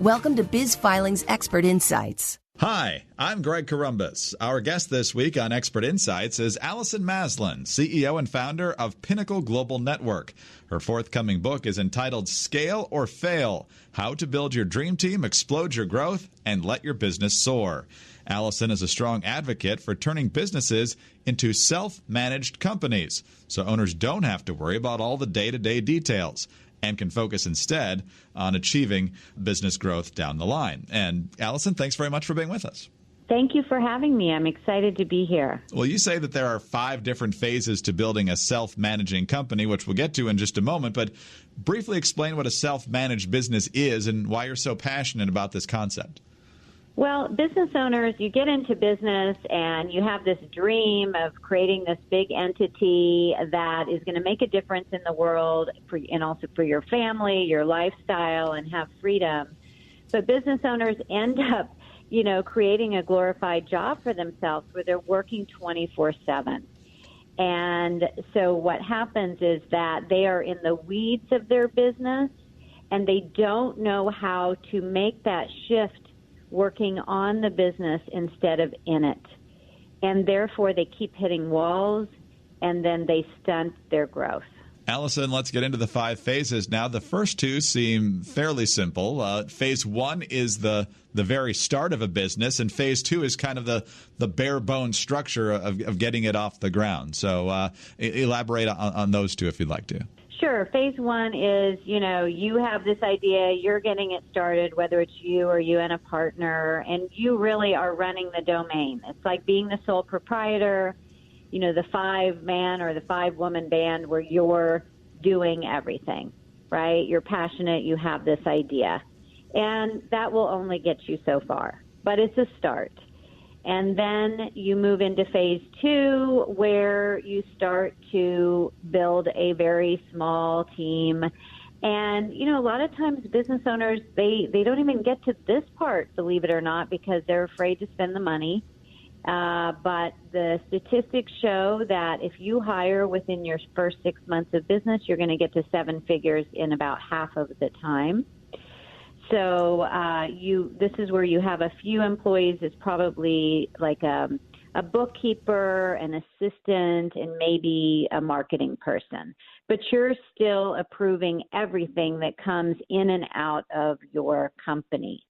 Welcome to Biz Filing's Expert Insights. Hi, I'm Greg Corombos. Our guest this week on Expert Insights is Allison Maslan, CEO and founder of Pinnacle Global Network. Her forthcoming book is entitled Scale or Fail: How to Build Your Dream Team, Explode Your Growth, and Let Your Business Soar. Allison is a strong advocate for turning businesses into self-managed companies, so owners don't have to worry about all the day-to-day details and can focus instead on achieving business growth down the line. And Allison, thanks very much for being with us. Thank you for having me. I'm excited to be here. Well, you say that there are 5 different phases to building a self-managing company, which we'll get to in just a moment, but briefly explain what a self-managed business is and why you're so passionate about this concept. Well, business owners, you get into business and you have this dream of creating this big entity that is going to make a difference in the world and also for your family, your lifestyle, and have freedom. But business owners end up, creating a glorified job for themselves where they're working 24/7. And so what happens is that they are in the weeds of their business and they don't know how to make that shift working on the business instead of in it. And therefore, they keep hitting walls, and then they stunt their growth. Allison, let's get into the 5 phases now. The first 2 seem fairly simple. Phase 1 is the very start of a business, and phase 2 is kind of the bare bones structure of getting it off the ground. So elaborate on those 2 if you'd like to. Sure. Phase 1 is, you have this idea, you're getting it started, whether it's you or you and a partner, and you really are running the domain. It's like being the sole proprietor, the 5-man or the 5-woman band where you're doing everything, right? You're passionate, you have this idea. And that will only get you so far, but it's a start. And then you move into phase 2 where you start to build a very small team. And, a lot of times business owners, they don't even get to this part, believe it or not, because they're afraid to spend the money. But the statistics show that if you hire within your first 6 months of business, you're going to get to 7 figures in about half of the time. So this is where you have a few employees. It's probably like a bookkeeper, an assistant, and maybe a marketing person. But you're still approving everything that comes in and out of your company.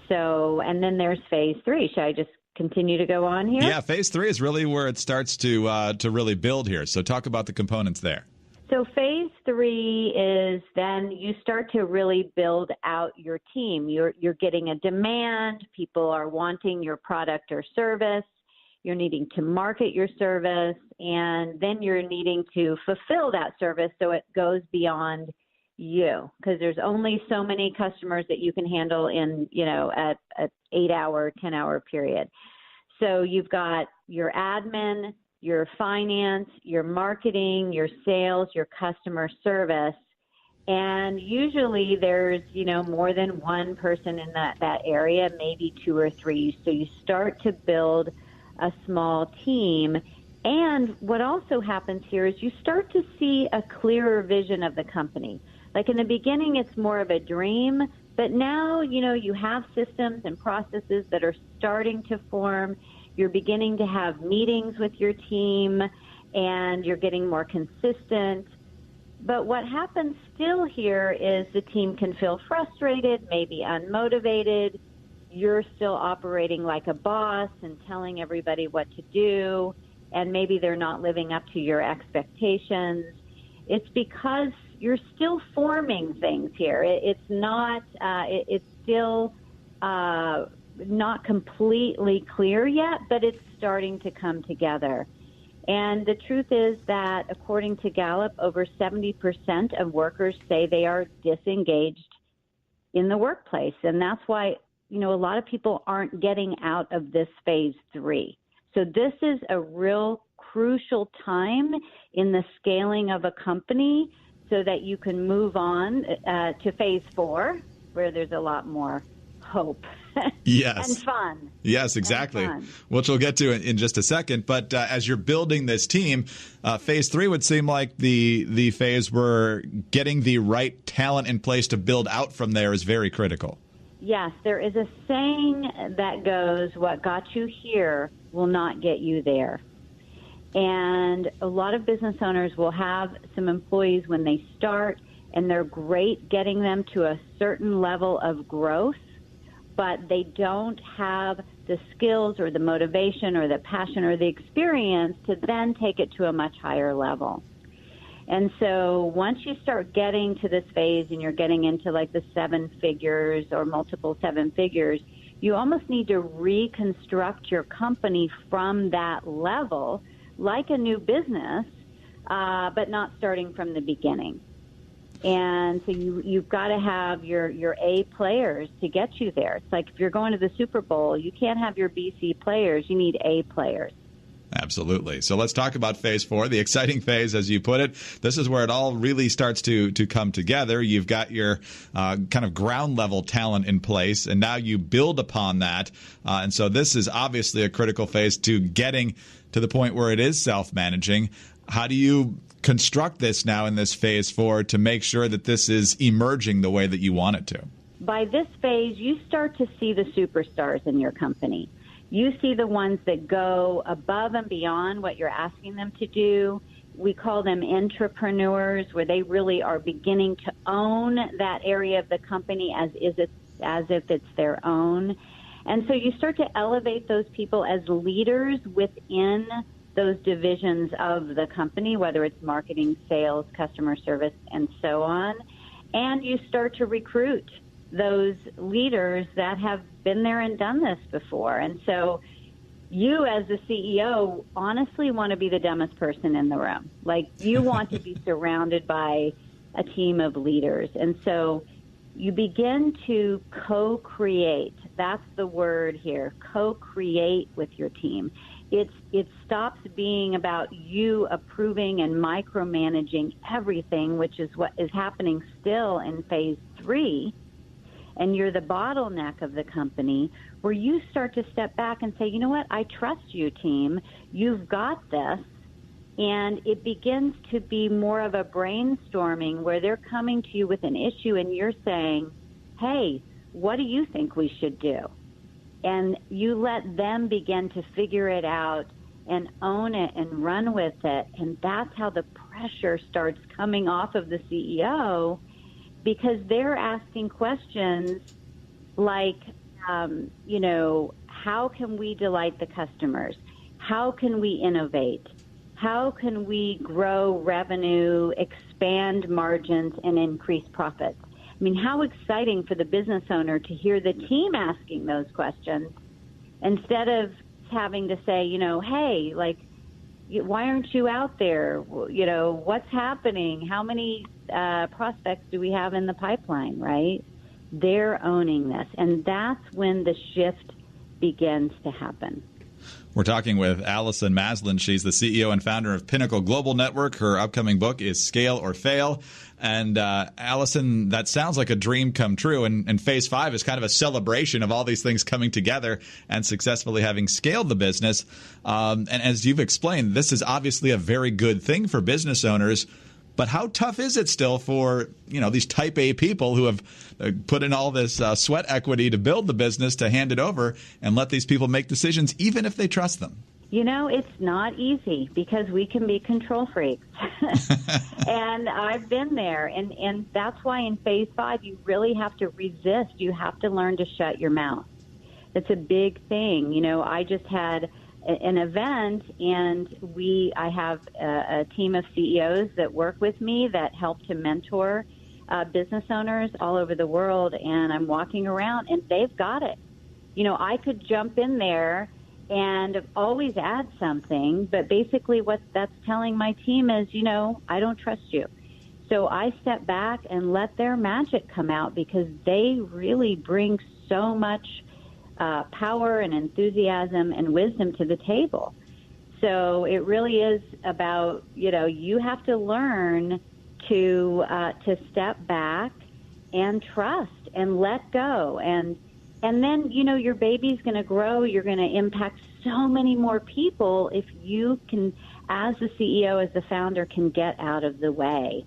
So, and then there's phase 3. Should I just continue to go on here? Yeah, phase 3 is really where it starts to really build here. So talk about the components there. So phase 3 is then you start to really build out your team. You're getting a demand. People are wanting your product or service. You're needing to market your service, and then you're needing to fulfill that service so it goes beyond you, because there's only so many customers that you can handle in, an 8-hour, 10-hour period. So you've got your admin, your finance, your marketing, your sales, your customer service. And usually there's, more than one person in that area, maybe 2 or 3. So you start to build a small team. And what also happens here is you start to see a clearer vision of the company. Like in the beginning, it's more of a dream, but now, you have systems and processes that are starting to form. You're beginning to have meetings with your team, and you're getting more consistent. But what happens still here is the team can feel frustrated, maybe unmotivated. You're still operating like a boss and telling everybody what to do, and maybe they're not living up to your expectations. It's because you're still forming things here. It's still not completely clear yet, but it's starting to come together. And the truth is that according to Gallup, over 70% of workers say they are disengaged in the workplace. And that's why, a lot of people aren't getting out of this phase 3. So this is a real crucial time in the scaling of a company so that you can move on to phase 4, where there's a lot more hope. Yes. And fun. Yes, exactly. Which we'll get to in just a second. But as you're building this team, phase 3 would seem like the phase where getting the right talent in place to build out from there is very critical. Yes, there is a saying that goes, what got you here will not get you there. And a lot of business owners will have some employees when they start, and they're great getting them to a certain level of growth, but they don't have the skills or the motivation or the passion or the experience to then take it to a much higher level. And so once you start getting to this phase and you're getting into like the 7 figures or multiple 7 figures, you almost need to reconstruct your company from that level like a new business, but not starting from the beginning. And so you've got to have your A players to get you there. It's like if you're going to the Super Bowl, you can't have your BC players. You need A players. Absolutely. So let's talk about phase 4, the exciting phase, as you put it. This is where it all really starts to come together. You've got your kind of ground level talent in place, and now you build upon that. And so this is obviously a critical phase to getting to the point where it is self-managing. How do you construct this now in this phase 4 to make sure that this is emerging the way that you want it to? By this phase, you start to see the superstars in your company. You see the ones that go above and beyond what you're asking them to do. We call them entrepreneurs, where they really are beginning to own that area of the company as if it's their own. And so you start to elevate those people as leaders within those divisions of the company, whether it's marketing, sales, customer service, and so on. And you start to recruit those leaders that have been there and done this before. And so you as the CEO honestly want to be the dumbest person in the room. Like, you want to be surrounded by a team of leaders. And so you begin to co-create. That's the word here, co-create with your team. It stops being about you approving and micromanaging everything, which is what is happening still in phase 3. And you're the bottleneck of the company, where you start to step back and say, you know what, I trust you, team. You've got this. And it begins to be more of a brainstorming where they're coming to you with an issue and you're saying, hey, what do you think we should do? And you let them begin to figure it out and own it and run with it. And that's how the pressure starts coming off of the CEO, because they're asking questions like, how can we delight the customers? How can we innovate? How can we grow revenue, expand margins, and increase profits? I mean, how exciting for the business owner to hear the team asking those questions instead of having to say, hey, like, why aren't you out there? What's happening? How many prospects do we have in the pipeline, right? They're owning this. And that's when the shift begins to happen. We're talking with Allison Maslan. She's the CEO and founder of Pinnacle Global Network. Her upcoming book is Scale or Fail. And Allison, that sounds like a dream come true. And phase 5 is kind of a celebration of all these things coming together and successfully having scaled the business. And as you've explained, this is obviously a very good thing for business owners. But how tough is it still for, these type A people who have put in all this sweat equity to build the business, to hand it over and let these people make decisions, even if they trust them? It's not easy, because we can be control freaks. And I've been there. And that's why in phase 5, you really have to resist. You have to learn to shut your mouth. It's a big thing. I just had an event, and I have a team of CEOs that work with me that help to mentor business owners all over the world, and I'm walking around, and they've got it. I could jump in there and always add something, but basically what that's telling my team is, I don't trust you. So I step back and let their magic come out, because they really bring so much power and enthusiasm and wisdom to the table. So it really is about, you have to learn to step back and trust and let go. And then, your baby's going to grow. You're going to impact so many more people if you can, as the CEO, as the founder, can get out of the way,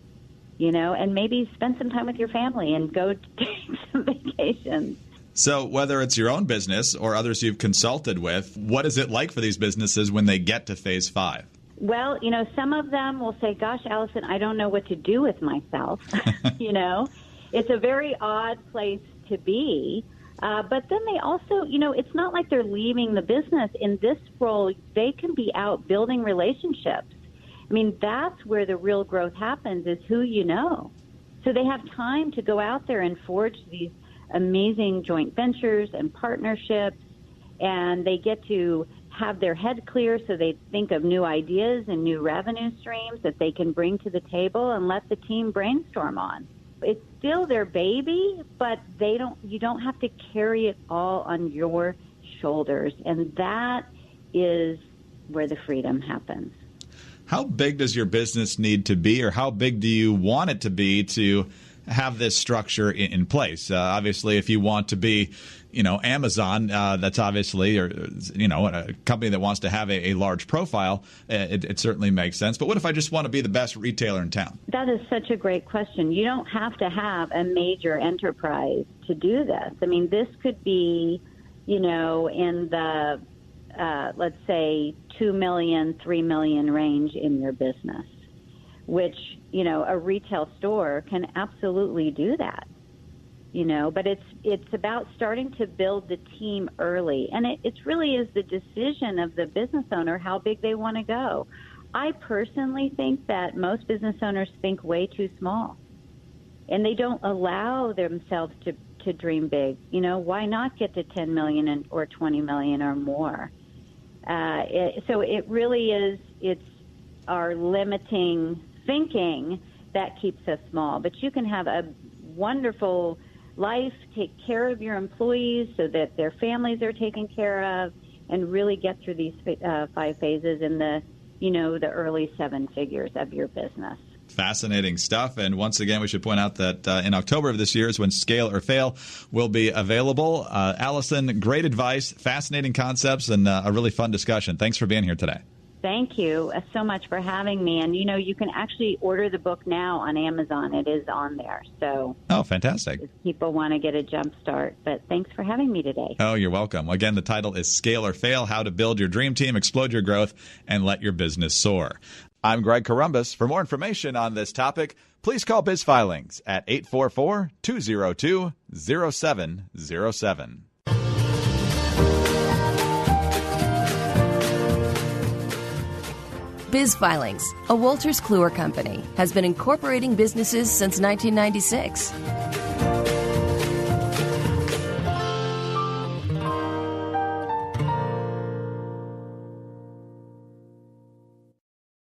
and maybe spend some time with your family and go take some vacations. So whether it's your own business or others you've consulted with, what is it like for these businesses when they get to phase 5? Well, some of them will say, gosh, Allison, I don't know what to do with myself. It's a very odd place to be. But then they also, it's not like they're leaving the business. In this role, they can be out building relationships. I mean, that's where the real growth happens, is who you know. So they have time to go out there and forge these amazing joint ventures and partnerships, and they get to have their head clear so they think of new ideas and new revenue streams that they can bring to the table and let the team brainstorm on. It's still their baby, but you don't have to carry it all on your shoulders, and that is where the freedom happens. How big does your business need to be, or how big do you want it to be to have this structure in place? Obviously, if you want to be, Amazon, that's obviously, or, a company that wants to have a large profile, it certainly makes sense. But what if I just want to be the best retailer in town? That is such a great question. You don't have to have a major enterprise to do this. I mean, this could be, in the, let's say, 2 million, 3 million range in your business, which, a retail store can absolutely do that, but it's about starting to build the team early. And it really is the decision of the business owner how big they want to go. I personally think that most business owners think way too small, and they don't allow themselves to dream big. Why not get to 10 million or 20 million or more? So it really is, it's our limiting thinking that keeps us small. But you can have a wonderful life, take care of your employees so that their families are taken care of, and really get through these 5 phases in the early 7 figures of your business. Fascinating stuff. And once again, we should point out that in October of this year is when Scale or Fail will be available. Allison, great advice, fascinating concepts, and a really fun discussion. Thanks for being here today. Thank you so much for having me. And, you can actually order the book now on Amazon. It is on there. So, oh, fantastic. If people want to get a jump start. But thanks for having me today. Oh, you're welcome. Again, the title is Scale or Fail, How to Build Your Dream Team, Explode Your Growth, and Let Your Business Soar. I'm Greg Corombos. For more information on this topic, please call Biz Filings at 844-202-0707. Biz Filings, a Wolters Kluwer company, has been incorporating businesses since 1996.